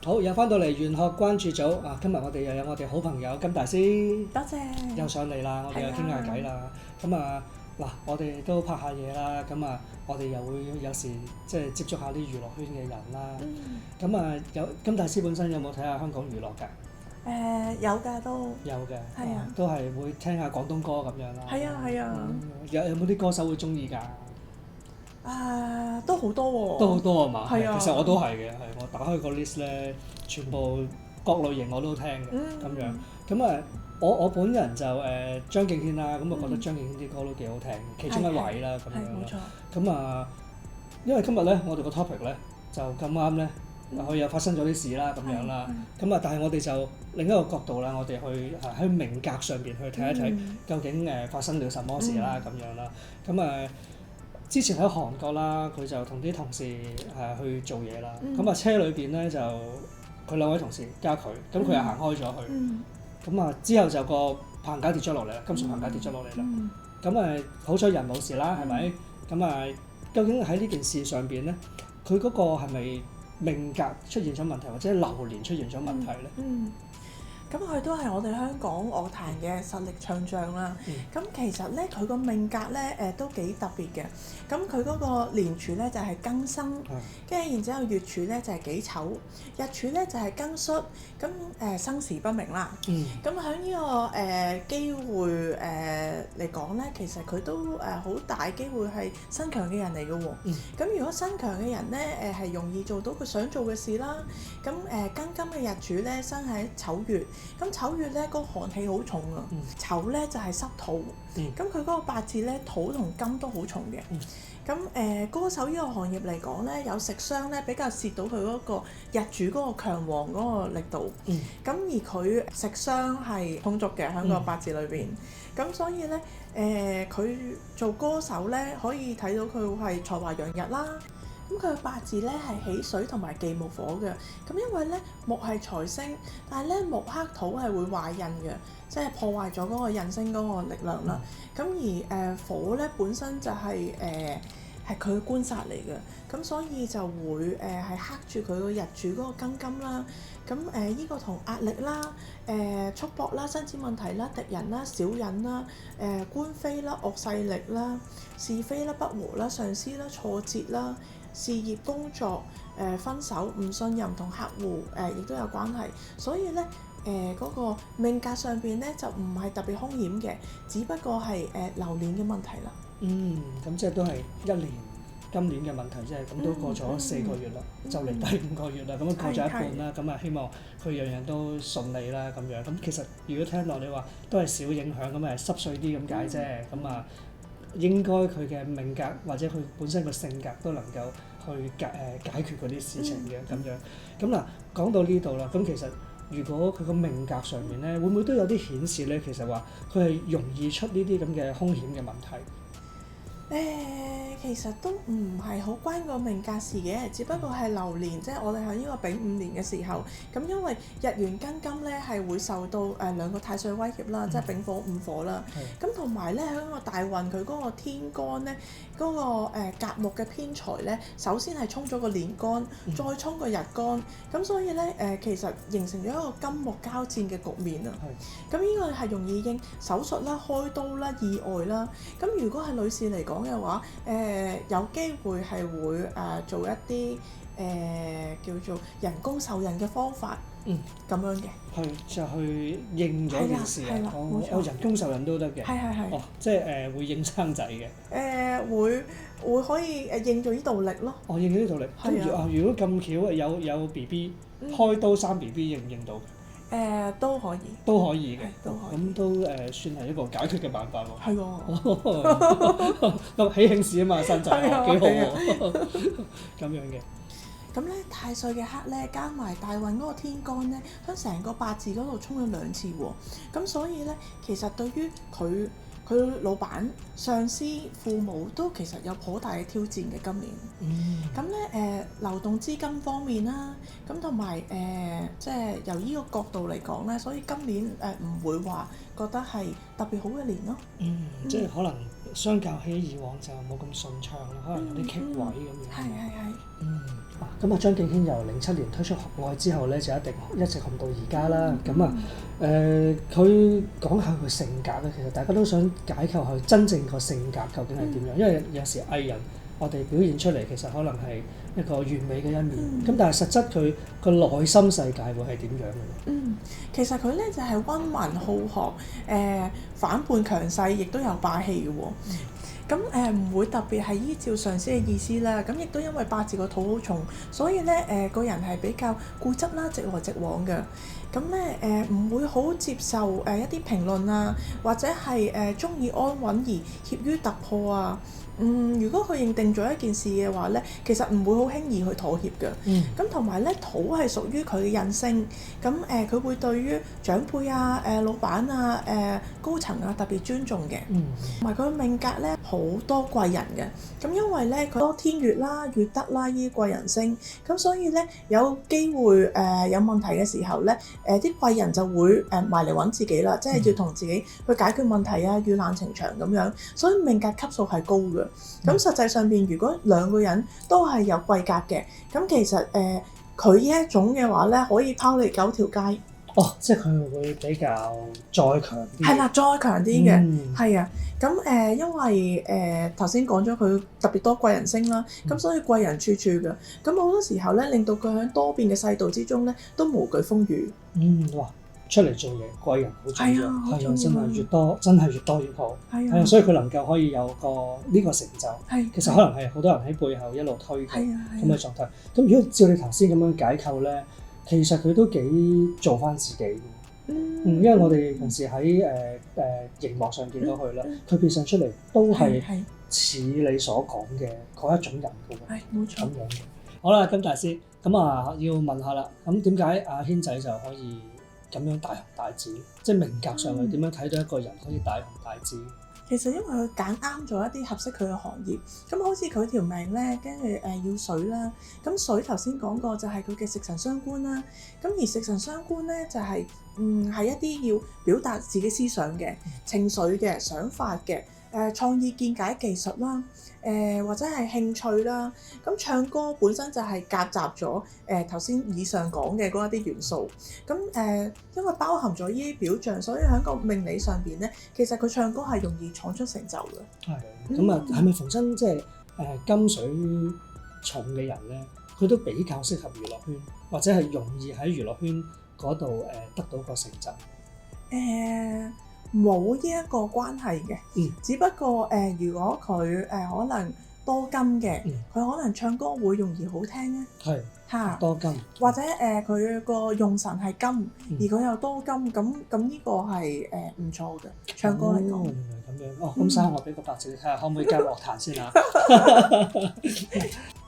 好，又翻到嚟玄學關注組啊！今日我哋又有我哋好朋友金大師多謝。又上嚟啦，我哋又傾下偈啦。咁啊嗱，我哋都拍下嘢啦，咁啊我哋又會有時即係接觸下啲娛樂圈嘅人啦。咁啊有金大師本身有冇睇下香港娛樂㗎？有㗎都。有嘅。係啊。都係會聽下廣東歌咁樣啦。係啊係啊。有冇啲歌手會中意㗎？都好多喎。都好多係嘛？係啊。其實我都係嘅，係我打開個 list 咧，全部各類型我都聽嘅咁樣。咁啊，我本人就張敬軒啦，咁我覺得張敬軒啲歌都幾好聽，其中一位啦咁樣。冇錯。咁啊，因為今日咧，我哋個 topic 咧就咁啱咧，佢又發生咗啲事啦咁樣啦。咁啊，但係我哋就另一個角度啦，我哋去喺命格上邊去睇一睇，究竟發生了什麼事啦咁樣啦。咁啊〜之前喺韓國啦，佢就同啲同事去做嘢啦。咁啊車裏邊咧就佢兩位同事加佢，咁佢又行開咗去。咁啊之後就個棚架跌咗落嚟啦，金屬棚架跌咗落嚟啦。咁好彩人冇事啦，係咪？咁啊究竟喺呢件事上邊咧，佢嗰個係咪命格出現咗問題，或者流年出現咗問題咧？咁佢都係我哋香港樂壇嘅實力唱將啦。咁其實咧，佢個命格咧都幾特別嘅。咁佢嗰個年柱咧就係庚申，跟住然之後月柱咧就係己丑，日柱咧就係庚戌。咁生時不明啦。咁喺呢個機會嚟講咧，其實佢都好大機會係身強嘅人嚟嘅喎。咁如果身強嘅人咧係容易做到佢想做嘅事啦。咁庚金嘅日主咧生喺丑月。咁丑月咧，嗰個寒氣好重啊！丑咧就係濕土，咁佢嗰個八字咧土同金都好重嘅。咁歌手呢個行業嚟講咧，有食傷咧比較蝕到佢嗰個日主嗰個強旺嗰個力度。咁而佢食傷係充足嘅喺個八字裏邊。咁所以咧佢做歌手咧可以睇到佢係才華洋溢啦。咁佢嘅八字咧係喜水同埋忌木火嘅，咁因為咧木係財星，但係咧木克土係會壞印嘅，即係破壞咗嗰個印星嗰個力量啦。咁而火咧本身就係佢嘅官煞嚟嘅，咁所以就會係克住佢個日主嗰個庚金啦。咁呢個同壓力啦、束縛啦、身子問題啦、敵人啦、小人啦、官非啦、惡勢力啦、是非啦、不和啦、上司啦、挫折啦、事業工作分手唔信任同客戶亦都有關係，所以咧嗰個命格上邊咧就唔係特別兇險嘅，只不過係流年嘅問題啦。咁即係都係一年今年嘅問題啫，咁都過咗4個月啦，就嚟第5個月啦，咁過咗一半啦，咁啊希望佢樣樣都順利啦咁樣。咁其實如果聽落你話都係小影響，咁係濕碎啲咁解啫，咁啊應該佢嘅命格或者佢本身個性格都能夠去解決嗰啲事情嘅咁樣。咁嗱講到呢度啦，咁其實如果佢個命格上面咧，會唔會都有啲顯示咧？其實話佢係容易出呢啲咁嘅兇險嘅問題。其實都唔係好關個命格事嘅，只不過係流年，即係我哋喺呢個丙午年嘅時候，咁因為日元庚金咧係會受到兩個太歲威脅啦，即係丙火午火啦。咁同埋咧喺個大運佢嗰個天干咧，嗰個甲木嘅偏財咧，首先係衝咗個年干，再衝個日干，咁所以咧其實形成咗一個金木交戰嘅局面啊。咁呢個係容易應手術啦、開刀啦、意外啦。咁如果係女士嚟講嘅話，有機會係會做一啲叫做人工受孕嘅方法，咁樣嘅。就去應咗件事啊！人工受孕都得嘅。係。即係會應生仔嘅。會可以應咗呢度力咯。應咗呢度力。如果咁巧有 BB，開刀生 BB 應唔應到？都可以。都可以嘅。咁都算係一個解決嘅辦法喎。咁喜慶事啊嘛，生仔幾好喎。咁樣嘅。咁咧太歲嘅克咧，加埋大運嗰個天干咧，喺成個八字嗰度衝咗2次喎。咁所以咧，其實對於佢老闆、上司、父母都其實有頗大嘅挑戰嘅今年。咁咧流動資金方面啦，咁同埋即係由呢個角度嚟講咧，所以今年唔會話覺得係特別好嘅年咯。即係可能相較起以往就冇咁順暢啦，可能有啲棘位咁樣。係。咁啊張敬軒由07年推出《學愛》之後咧，就一直紅到而家啦。咁啊佢講下佢性格咧，其實大家都想解構佢真正個性格究竟係點樣，因為有時藝人我哋表現出嚟其實可能係一個完美嘅一面，咁但係實質佢個內心世界會係點樣嘅？其實佢咧就係溫文好學，反叛強勢，亦都有霸氣嘅喎。咁唔會特別係依照上司嘅意思啦，咁亦都因為八字個土好重，所以咧個人係比較固執啦，直來直往嘅。咁咧唔會好接受一啲評論啊，或者係中意安穩而怯於突破啊。如果佢認定咗一件事嘅話咧，其實唔會好輕易去妥協嘅。咁同埋咧，土係屬於佢嘅印星，咁佢會對於長輩啊、老闆啊、高層啊特別尊重嘅。同埋佢命格咧好多貴人嘅，咁因為咧佢多天月啦、月德啦呢啲貴人星，咁所以咧有機會有問題嘅時候咧，啲貴人就會埋嚟揾自己啦，即係要同自己去解決問題啊、遇難情長咁樣，所以命格級數係高嘅。咁實際上邊，如果兩個人都係有貴格嘅，咁其實佢呢一種嘅話咧，可以拋離9條街。即係佢會比較再強啲。係啦，再強啲嘅，係啊。咁因為頭先講咗佢特別多貴人星啦，咁所以貴人處處嘅。咁好多時候咧，令到佢喺多變嘅世道之中咧，都無懼風雨。哇！出嚟做嘢，貴人好重要，係啊，真係越多越好，係啊，所以佢能夠可以有呢個成就，其實可能係好多人喺背後一路推佢咁嘅狀態。咁如果照你頭先咁樣解構咧，其實佢都幾做翻自己嘅，因為我哋平時喺熒幕上見到佢啦，佢表現出嚟都係似你所講嘅嗰一種人嘅喎，冇錯咁樣嘅。好啦，金大師，咁要問下啦，咁點解阿軒仔就可以咁樣大紅大紫，即係命格上去點樣睇到一個人可以大紅大紫？其實因為佢揀啱咗一啲合適佢嘅行業，咁好似佢條命咧，跟住要水啦，咁水頭先講過就係佢嘅食神傷官啦，咁而食神傷官咧就係係一啲要表達自己思想嘅、情緒嘅、想法嘅。創意見解技術啦，或者係興趣啦，咁唱歌本身就係夾雜咗頭先以上講嘅嗰一啲元素，咁因為包含咗呢啲表象，所以喺個命理上邊咧，其實佢唱歌係容易闖出成就嘅。係，咁係咪逢親即係金水重嘅人咧，佢都比較適合娛樂圈，或者係容易喺娛樂圈嗰度得到個成就？冇呢一個關係嘅，只不過如果佢可能多金嘅，佢可能唱歌會容易好聽咧。係嚇，多金，或者佢個用神係金，而佢又多金，咁呢個係唔錯嘅唱歌嚟講。原來咁樣，咁稍後我俾個八字你睇下，可唔可以加樂壇先啊？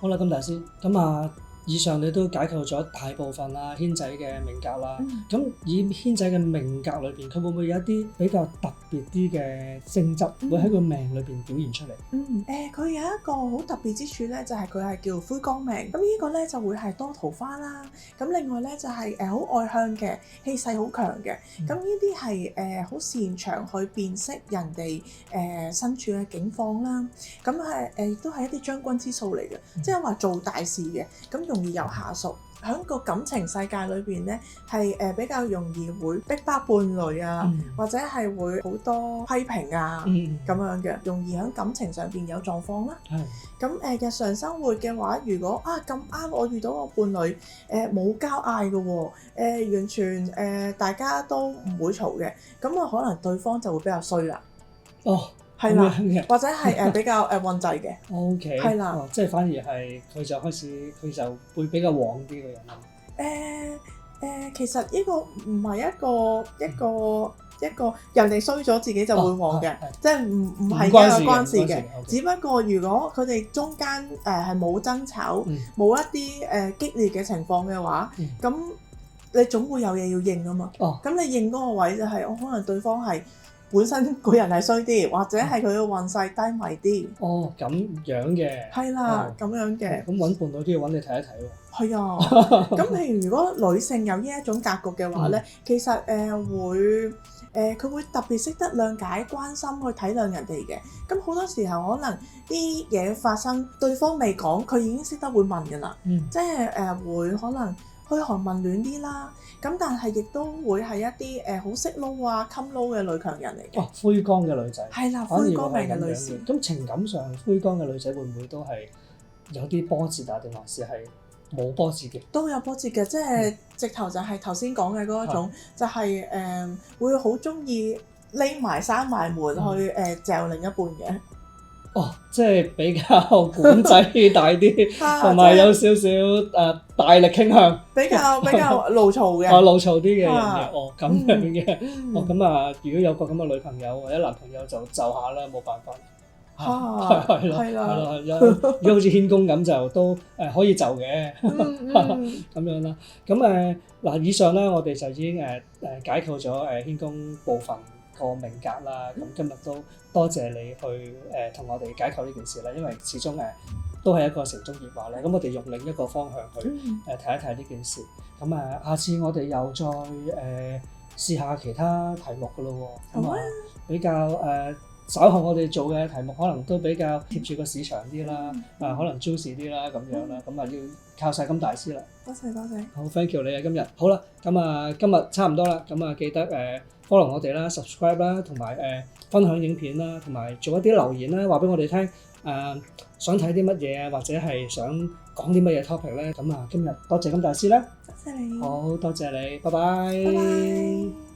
好啦，金大師，咁以上你都解構咗大部分軒仔嘅命格啦。咁以軒仔嘅命格裏邊，佢會唔會有一啲比較特別啲嘅性質，會喺個命裏邊表現出嚟？佢有一個好特別之處咧，就係佢係叫灰光命。咁呢個咧就會係多桃花啦。咁另外咧就係好外向嘅，氣勢好強嘅。咁呢啲係好擅長去辨識人哋身處嘅境況啦。咁係亦都係一啲將軍之數嚟嘅，即係話做大事嘅。咁容易有下屬，喺個感情世界裏邊咧，係比較容易會逼迫伴侶啊，或者係會好多批評啊咁樣嘅，容易喺感情上邊有狀況啦。咁日常生活嘅話，如果咁啱我遇到個伴侶冇交嗌嘅喎，完全大家都唔會嘈嘅，咁可能對方就會比較衰啦。係啦，或者係比較混滯嘅。OK，係啦，即係反而係佢就會比較旺啲嘅人啦。其實呢個唔係一個人哋衰咗自己就會旺嘅，即係唔係一個關事嘅。只不過如果佢哋中間係冇爭吵，冇一啲激烈嘅情況嘅話，咁你總會有嘢要應啊嘛。咁你應嗰個位就係可能對方係本身個人係衰啲，或者係佢嘅運勢低迷啲。哦，咁樣嘅。係啦，咁樣嘅。咁揾伴侶都要揾你睇一睇喎。係啊，咁譬如如果女性有呢一種格局嘅話咧，其實佢會特別識得諒解、關心去體諒人哋嘅。咁好多時候可能啲嘢發生，對方未講，佢已經識得會問㗎啦。即係會可能噓寒問暖啲啦。咁但係亦都會係一啲好識撈啊、襟撈嘅女強人嚟嘅。哦，灰光嘅女仔。係啦，灰光命嘅女士。咁情感上灰光嘅女仔會唔會都係有啲波折啊？定還是係冇波折嘅？都有波折嘅，即係直頭就係頭先講嘅嗰一種，就係會好中意匿埋閂埋門去嚼另一半嘅。哦，即係比較管制大啲，同埋有少少大力傾向，比較怒嘈嘅。怒嘈啲嘅人嘅。哦，咁樣嘅。哦，咁啊，如果有個咁嘅女朋友或者男朋友就下啦，冇辦法。係啦，如果好似軒公咁就都可以就嘅，咁樣啦。咁嗱，以上咧我哋就已經解構咗軒公部分個命格啦。咁今日都多謝你去同我哋解構呢件事啦，因為始終都係一個城中熱話咧。咁我哋用另一個方向去睇一睇呢件事。咁下次我哋又再試下其他題目噶咯喎。咁比較稍後我哋做嘅題目可能都比較貼住個市場啲啦，可能 juicy 啲啦咁樣啦，咁要靠晒金大師啦。多謝。好 ，thank you 你啊今日。好啦，咁今日差唔多啦，咁記得follow 我哋啦 ，subscribe 啦，同埋分享影片啦，同埋做一啲留言啦，話俾我哋聽想睇啲乜嘢啊，或者係想講啲乜嘢 topic 咧。咁今日多謝金大師啦。多謝你。好，多謝你，拜拜。